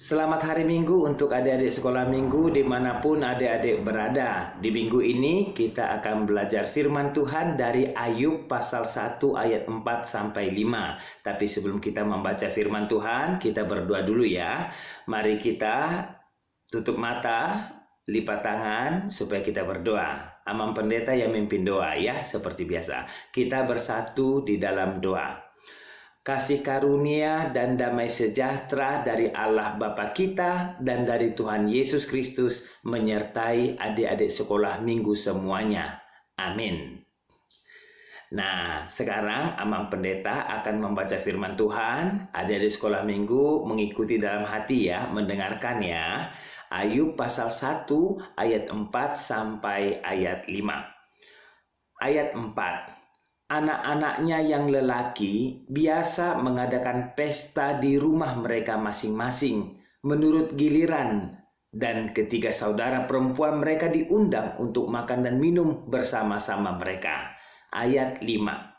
Selamat hari Minggu untuk adik-adik sekolah minggu dimanapun adik-adik berada. Di minggu ini kita akan belajar firman Tuhan dari Ayub pasal 1 ayat 4 sampai 5. Tapi sebelum kita membaca firman Tuhan, kita berdoa dulu ya. Mari kita tutup mata, lipat tangan supaya kita berdoa. Amang pendeta yang memimpin doa ya, seperti biasa. Kita bersatu di dalam doa. Kasih karunia dan damai sejahtera dari Allah Bapa kita dan dari Tuhan Yesus Kristus menyertai adik-adik sekolah minggu semuanya. Amin. Nah, sekarang Amang Pendeta akan membaca firman Tuhan. Adik-adik sekolah minggu mengikuti dalam hati ya, mendengarkan ya. Ayub pasal 1 ayat 4 sampai ayat 5. Ayat 4. Anak-anaknya yang lelaki biasa mengadakan pesta di rumah mereka masing-masing menurut giliran, dan ketiga saudara perempuan mereka diundang untuk makan dan minum bersama-sama mereka. Ayat 5.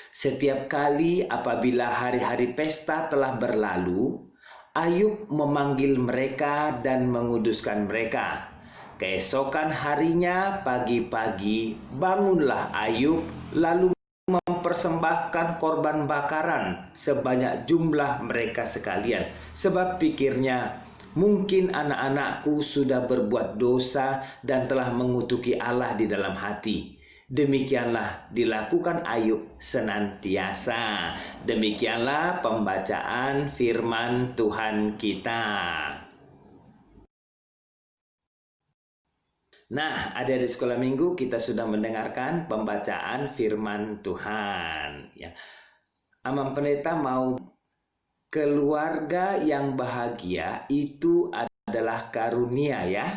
Setiap kali apabila hari-hari pesta telah berlalu, Ayub memanggil mereka dan menguduskan mereka. Keesokan harinya pagi-pagi bangunlah Ayub lalu mempersembahkan korban bakaran sebanyak jumlah mereka sekalian. Sebab pikirnya, mungkin anak-anakku sudah berbuat dosa dan telah mengutuki Allah di dalam hati. Demikianlah dilakukan Ayub senantiasa. Demikianlah pembacaan firman Tuhan kita. Nah, adik-adik sekolah minggu, kita sudah mendengarkan pembacaan firman Tuhan. Ya. Amang Pendeta mau keluarga yang bahagia itu adalah karunia ya.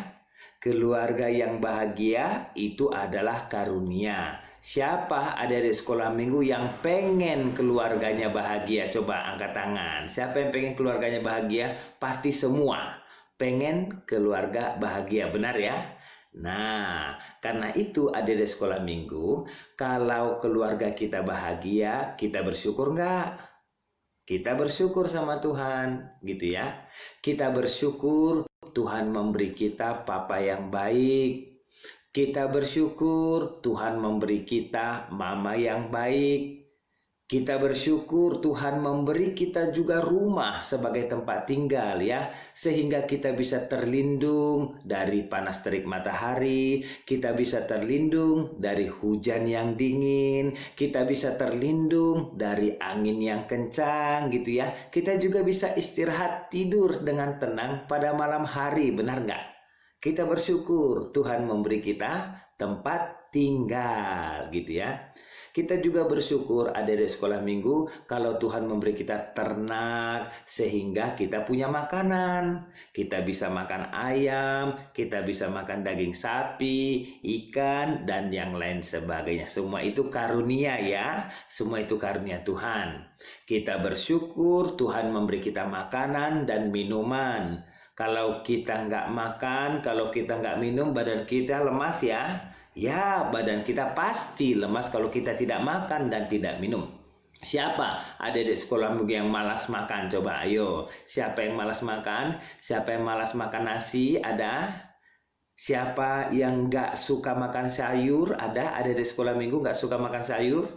Keluarga yang bahagia itu adalah karunia. Siapa adik-adik sekolah minggu yang pengen keluarganya bahagia? Coba angkat tangan. Siapa yang pengen keluarganya bahagia? Pasti semua pengen keluarga bahagia, benar ya? Nah, karena itu adik-adik sekolah minggu, kalau keluarga kita bahagia, kita bersyukur nggak? Kita bersyukur sama Tuhan, gitu ya. Kita bersyukur Tuhan memberi kita papa yang baik. Kita bersyukur Tuhan memberi kita mama yang baik. Kita bersyukur Tuhan memberi kita juga rumah sebagai tempat tinggal ya, sehingga kita bisa terlindung dari panas terik matahari, kita bisa terlindung dari hujan yang dingin, kita bisa terlindung dari angin yang kencang gitu ya. Kita juga bisa istirahat tidur dengan tenang pada malam hari, benar nggak? Kita bersyukur Tuhan memberi kita tempat tinggal gitu ya. Kita juga bersyukur adik-adik sekolah minggu kalau Tuhan memberi kita ternak sehingga kita punya makanan. Kita bisa makan ayam, kita bisa makan daging sapi, ikan, dan yang lain sebagainya. Semua itu karunia ya, semua itu karunia Tuhan. Kita bersyukur Tuhan memberi kita makanan dan minuman. Kalau kita nggak makan, kalau kita nggak minum, badan kita lemas ya. Ya, badan kita pasti lemas kalau kita tidak makan dan tidak minum. Siapa adik-adik sekolah minggu yang malas makan? Coba ayo. Siapa yang malas makan? Siapa yang malas makan nasi? Ada? Siapa yang nggak suka makan sayur? Ada? Adik-adik sekolah minggu nggak suka makan sayur?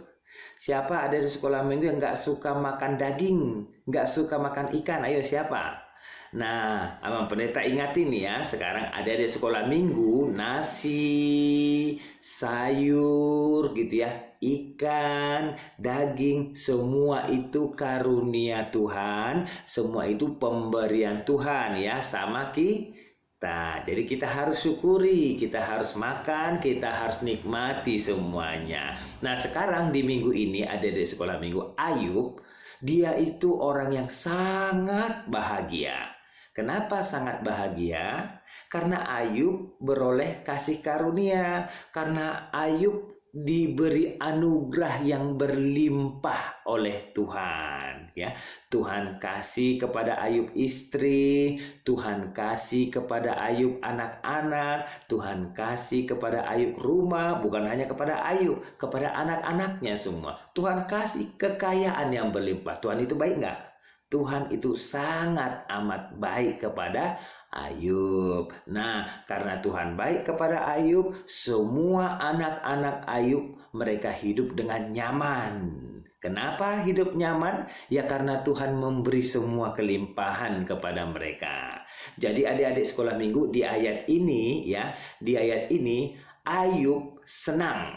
Siapa adik-adik sekolah minggu yang nggak suka makan daging? Nggak suka makan ikan? Ayo siapa? Nah, Abang Pendeta ingatin nih ya, sekarang ada di sekolah minggu, nasi, sayur gitu ya, ikan, daging, semua itu karunia Tuhan, semua itu pemberian Tuhan ya, sama kita. Jadi kita harus syukuri, kita harus makan, kita harus nikmati semuanya. Nah, sekarang di minggu ini ada di sekolah minggu Ayub, dia itu orang yang sangat bahagia. Kenapa sangat bahagia? Karena Ayub beroleh kasih karunia. Karena Ayub diberi anugerah yang berlimpah oleh Tuhan. Ya, Tuhan kasih kepada Ayub istri, Tuhan kasih kepada Ayub anak-anak, Tuhan kasih kepada Ayub rumah, bukan hanya kepada Ayub, kepada anak-anaknya semua. Tuhan kasih kekayaan yang berlimpah. Tuhan itu baik nggak? Tuhan itu sangat amat baik kepada Ayub. Nah, karena Tuhan baik kepada Ayub, semua anak-anak Ayub mereka hidup dengan nyaman. Kenapa hidup nyaman? Ya karena Tuhan memberi semua kelimpahan kepada mereka. Jadi adik-adik sekolah minggu di ayat ini ya, di ayat ini Ayub senang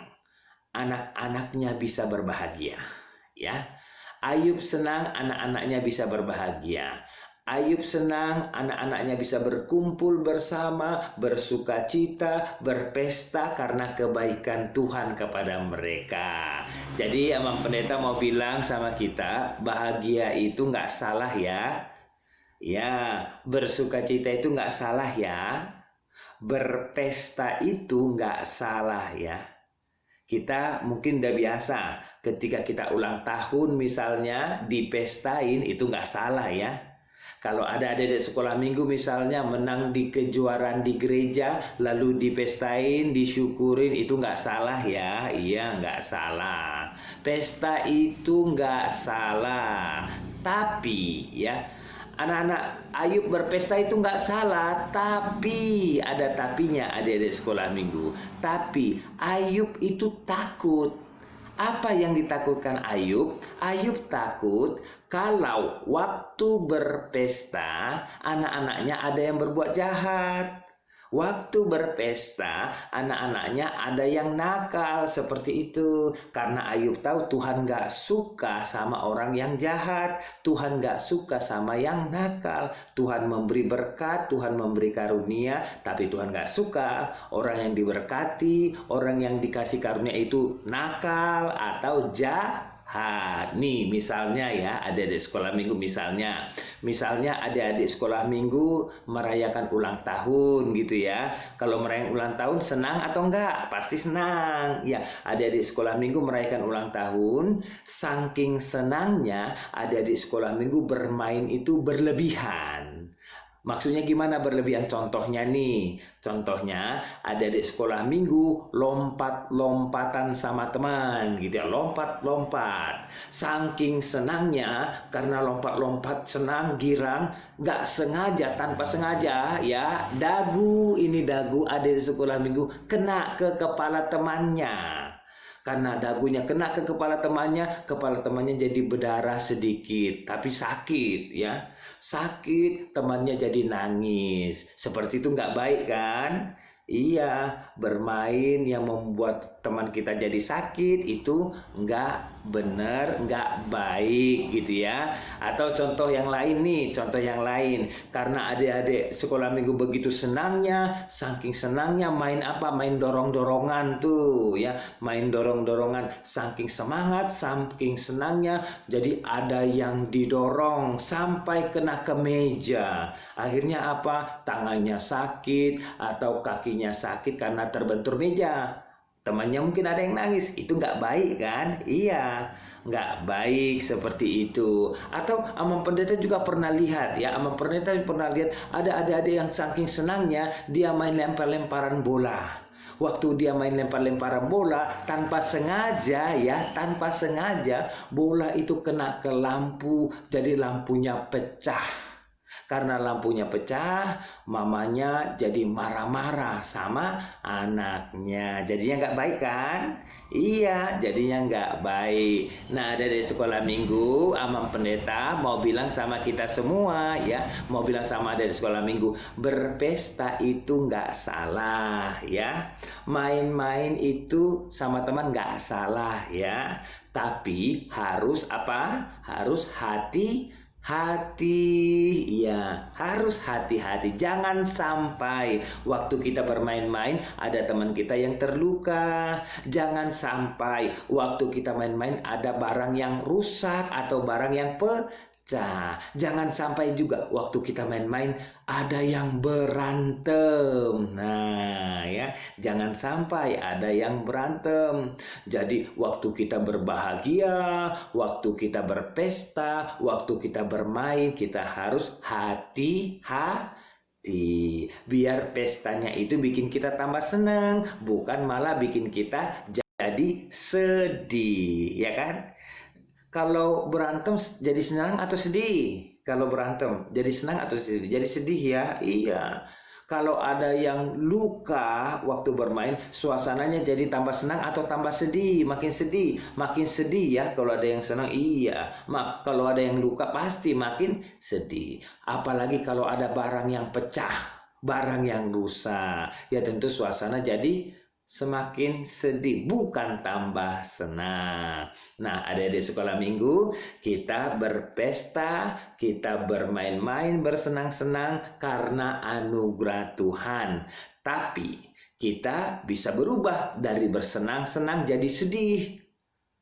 anak-anaknya bisa berbahagia, ya. Ayub senang anak-anaknya bisa berbahagia. Ayub senang anak-anaknya bisa berkumpul bersama, bersuka cita, berpesta karena kebaikan Tuhan kepada mereka. Jadi Abang Pendeta mau bilang sama kita, bahagia itu nggak salah ya. Ya, bersuka cita itu nggak salah ya. Berpesta itu nggak salah ya. Kita mungkin udah biasa ketika kita ulang tahun misalnya dipestain, itu nggak salah ya. Kalau ada adik-adik sekolah minggu misalnya menang di kejuaraan di gereja lalu dipestain, disyukurin, itu nggak salah ya. Iya, nggak salah. Pesta itu nggak salah. Tapi ya, anak-anak Ayub berpesta itu nggak salah, tapi ada tapinya adik-adik sekolah minggu. Tapi Ayub itu takut. Apa yang ditakutkan Ayub? Ayub takut kalau waktu berpesta anak-anaknya ada yang berbuat jahat. Waktu berpesta, anak-anaknya ada yang nakal seperti itu. Karena Ayub tahu Tuhan gak suka sama orang yang jahat. Tuhan gak suka sama yang nakal. Tuhan memberi berkat, Tuhan memberi karunia. Tapi Tuhan gak suka orang yang diberkati, orang yang dikasih karunia itu nakal atau jahat. Nih misalnya ya, adik-adik sekolah minggu misalnya adik-adik sekolah minggu merayakan ulang tahun gitu ya. Kalau merayakan ulang tahun senang atau enggak? Pasti senang. Ya, adik-adik sekolah minggu merayakan ulang tahun, saking senangnya adik-adik sekolah minggu bermain itu berlebihan. Maksudnya gimana berlebihan? Contohnya nih, contohnya adik-adik sekolah minggu lompat-lompatan sama teman gitu ya, lompat-lompat. Saking senangnya karena lompat-lompat senang, girang, nggak sengaja, tanpa sengaja ya, dagu adik sekolah minggu kena ke kepala temannya. Karena dagunya kena ke kepala temannya jadi berdarah sedikit, tapi sakit ya. Sakit, temannya jadi nangis. Seperti itu nggak baik kan? Iya, bermain yang membuat teman kita jadi sakit itu nggak benar, nggak baik gitu ya. Atau contoh yang lain nih, contoh yang lain. Karena adik-adik sekolah minggu begitu senangnya, saking senangnya main apa? Main dorong-dorongan tuh ya, main dorong-dorongan. Saking semangat, saking senangnya, jadi ada yang didorong sampai kena ke meja. Akhirnya apa? Tangannya sakit atau kakinya sakit karena terbentur meja. Temannya mungkin ada yang nangis, itu nggak baik kan? Iya, nggak baik seperti itu. Atau Amang Pendeta juga pernah lihat ya, Amang Pendeta pernah lihat ada adik-adik yang saking senangnya dia main lempar-lemparan bola. Waktu dia main lempar-lemparan bola tanpa sengaja ya, tanpa sengaja bola itu kena ke lampu, jadi lampunya pecah. Karena lampunya pecah, mamanya jadi marah-marah sama anaknya. Jadinya nggak baik kan? Iya, jadinya nggak baik. Nah, dari sekolah minggu, Amang Pendeta mau bilang sama kita semua ya, mau bilang sama dari sekolah minggu, berpesta itu nggak salah ya. Main-main itu sama teman nggak salah ya. Tapi harus apa? Harus hati-hati, ya harus hati-hati. Jangan sampai waktu kita bermain-main ada teman kita yang terluka. Jangan sampai waktu kita main-main ada barang yang rusak atau barang yang pecah. Jangan sampai juga waktu kita main-main ada yang berantem. Nah ya, jangan sampai ada yang berantem. Jadi waktu kita berbahagia, waktu kita berpesta, waktu kita bermain, kita harus hati-hati. Biar pestanya itu bikin kita tambah senang, bukan malah bikin kita jadi sedih, ya kan? Kalau berantem jadi senang atau sedih? Kalau berantem jadi senang atau sedih? Jadi sedih ya, iya. Kalau ada yang luka waktu bermain, suasananya jadi tambah senang atau tambah sedih? Makin sedih ya. Kalau ada yang senang, iya. Kalau ada yang luka pasti makin sedih. Apalagi kalau ada barang yang pecah, barang yang rusak, ya tentu suasana jadi semakin sedih, bukan tambah senang. Nah, adik-adik sekolah minggu, kita berpesta, kita bermain-main, bersenang-senang karena anugerah Tuhan. Tapi kita bisa berubah dari bersenang-senang jadi sedih.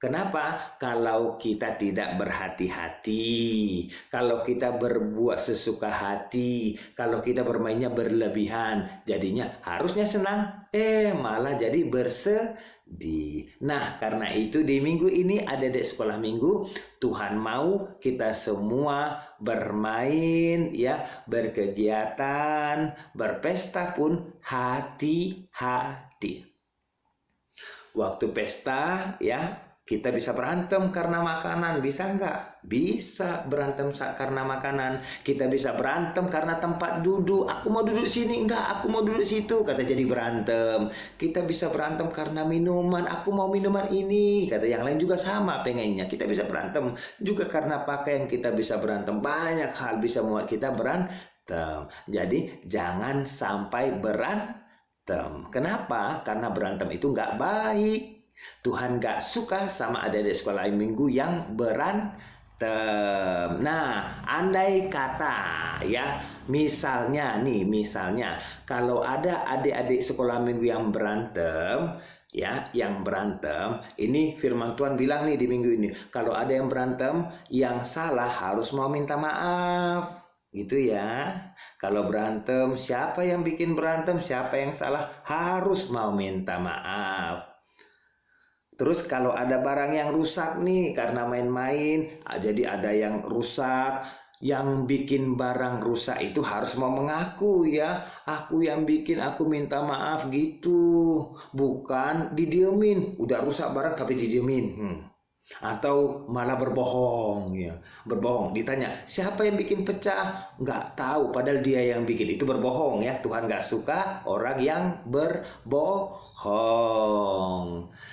Kenapa? Kalau kita tidak berhati-hati, kalau kita berbuat sesuka hati, kalau kita bermainnya berlebihan, jadinya harusnya senang, malah jadi bersedih. Nah, karena itu di minggu ini adik-adik sekolah minggu, Tuhan mau kita semua bermain, ya, berkegiatan, berpesta pun hati-hati. Waktu pesta, ya, kita bisa berantem karena makanan, bisa nggak? Bisa berantem karena makanan. Kita bisa berantem karena tempat duduk. Aku mau duduk sini, enggak, aku mau duduk situ, kata jadi berantem. Kita bisa berantem karena minuman, aku mau minuman ini, kata yang lain juga sama pengennya. Kita bisa berantem juga karena pakaian, kita bisa berantem. Banyak hal bisa membuat kita berantem. Jadi jangan sampai berantem. Kenapa? Karena berantem itu nggak baik. Tuhan gak suka sama adik-adik sekolah minggu yang berantem. Nah, andai kata ya, misalnya kalau ada adik-adik sekolah minggu yang berantem, ya, ini firman Tuhan bilang nih di minggu ini, kalau ada yang berantem, yang salah harus mau minta maaf. Gitu ya. Kalau berantem, siapa yang bikin berantem, siapa yang salah, harus mau minta maaf. Terus kalau ada barang yang rusak nih karena main-main, jadi ada yang rusak, yang bikin barang rusak itu harus mau mengaku ya, aku yang bikin, aku minta maaf gitu. Bukan didiemin, udah rusak barang tapi didiemin. Atau malah berbohong ya. Berbohong, ditanya siapa yang bikin pecah, nggak tahu padahal dia yang bikin. Itu berbohong ya. Tuhan nggak suka orang yang berbohong.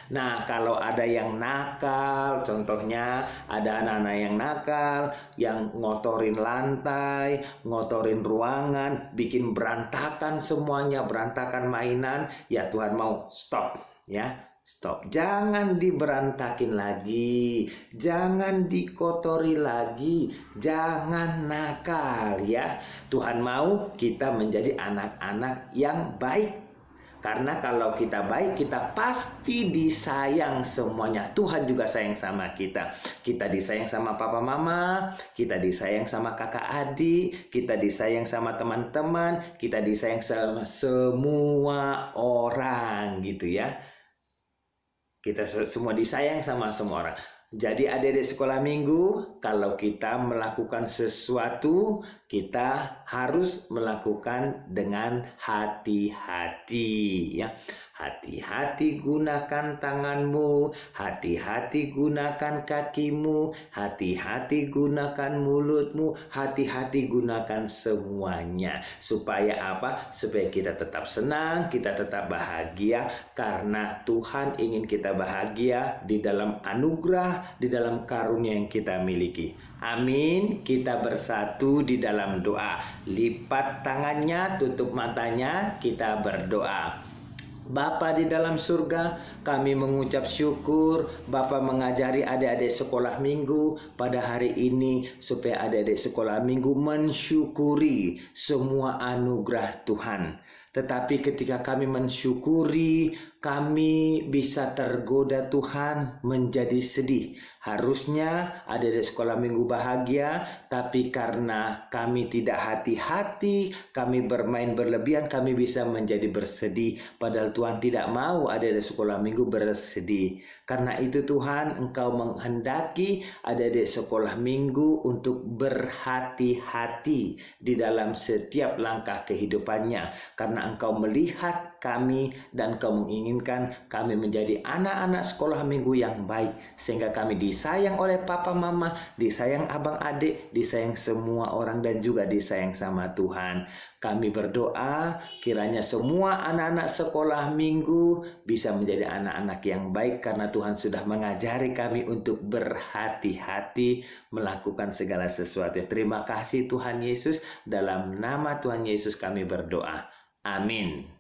Nah, kalau ada yang nakal, contohnya ada anak-anak yang nakal, yang ngotorin lantai, ngotorin ruangan, bikin berantakan semuanya, berantakan mainan, ya Tuhan mau stop ya. Stop, jangan diberantakin lagi, jangan dikotori lagi, jangan nakal ya. Tuhan mau kita menjadi anak-anak yang baik. Karena kalau kita baik, kita pasti disayang semuanya. Tuhan juga sayang sama kita. Kita disayang sama papa mama, kita disayang sama kakak adik, kita disayang sama teman-teman, kita disayang sama semua orang gitu ya. Kita semua disayang sama semua orang. Jadi adik-adik sekolah minggu, kalau kita melakukan sesuatu, kita harus melakukan dengan hati-hati ya. Hati-hati gunakan tanganmu, hati-hati gunakan kakimu, hati-hati gunakan mulutmu, hati-hati gunakan semuanya. Supaya apa? Supaya kita tetap senang, kita tetap bahagia, karena Tuhan ingin kita bahagia di dalam anugerah, di dalam karunia yang kita miliki. Amin. Kita bersatu di dalam doa. Lipat tangannya, tutup matanya, kita berdoa. Bapa di dalam surga, kami mengucap syukur Bapa mengajari adik-adik sekolah minggu pada hari ini, supaya adik-adik sekolah minggu mensyukuri semua anugerah Tuhan. Tetapi ketika kami mensyukuri, kami bisa tergoda Tuhan menjadi sedih. Harusnya adik-adik sekolah minggu bahagia, tapi karena kami tidak hati-hati, kami bermain berlebihan, kami bisa menjadi bersedih. Padahal Tuhan tidak mau adik-adik sekolah minggu bersedih. Karena itu Tuhan, Engkau menghendaki adik-adik sekolah minggu untuk berhati-hati di dalam setiap langkah kehidupannya. Karena Engkau melihat kami dan Engkau menginginkan kami menjadi anak-anak sekolah minggu yang baik, sehingga kami disayang oleh papa mama, disayang abang adik, disayang semua orang, dan juga disayang sama Tuhan. Kami berdoa kiranya semua anak-anak sekolah minggu bisa menjadi anak-anak yang baik, karena Tuhan sudah mengajari kami untuk berhati-hati melakukan segala sesuatu. Terima kasih Tuhan Yesus, dalam nama Tuhan Yesus kami berdoa. Amin.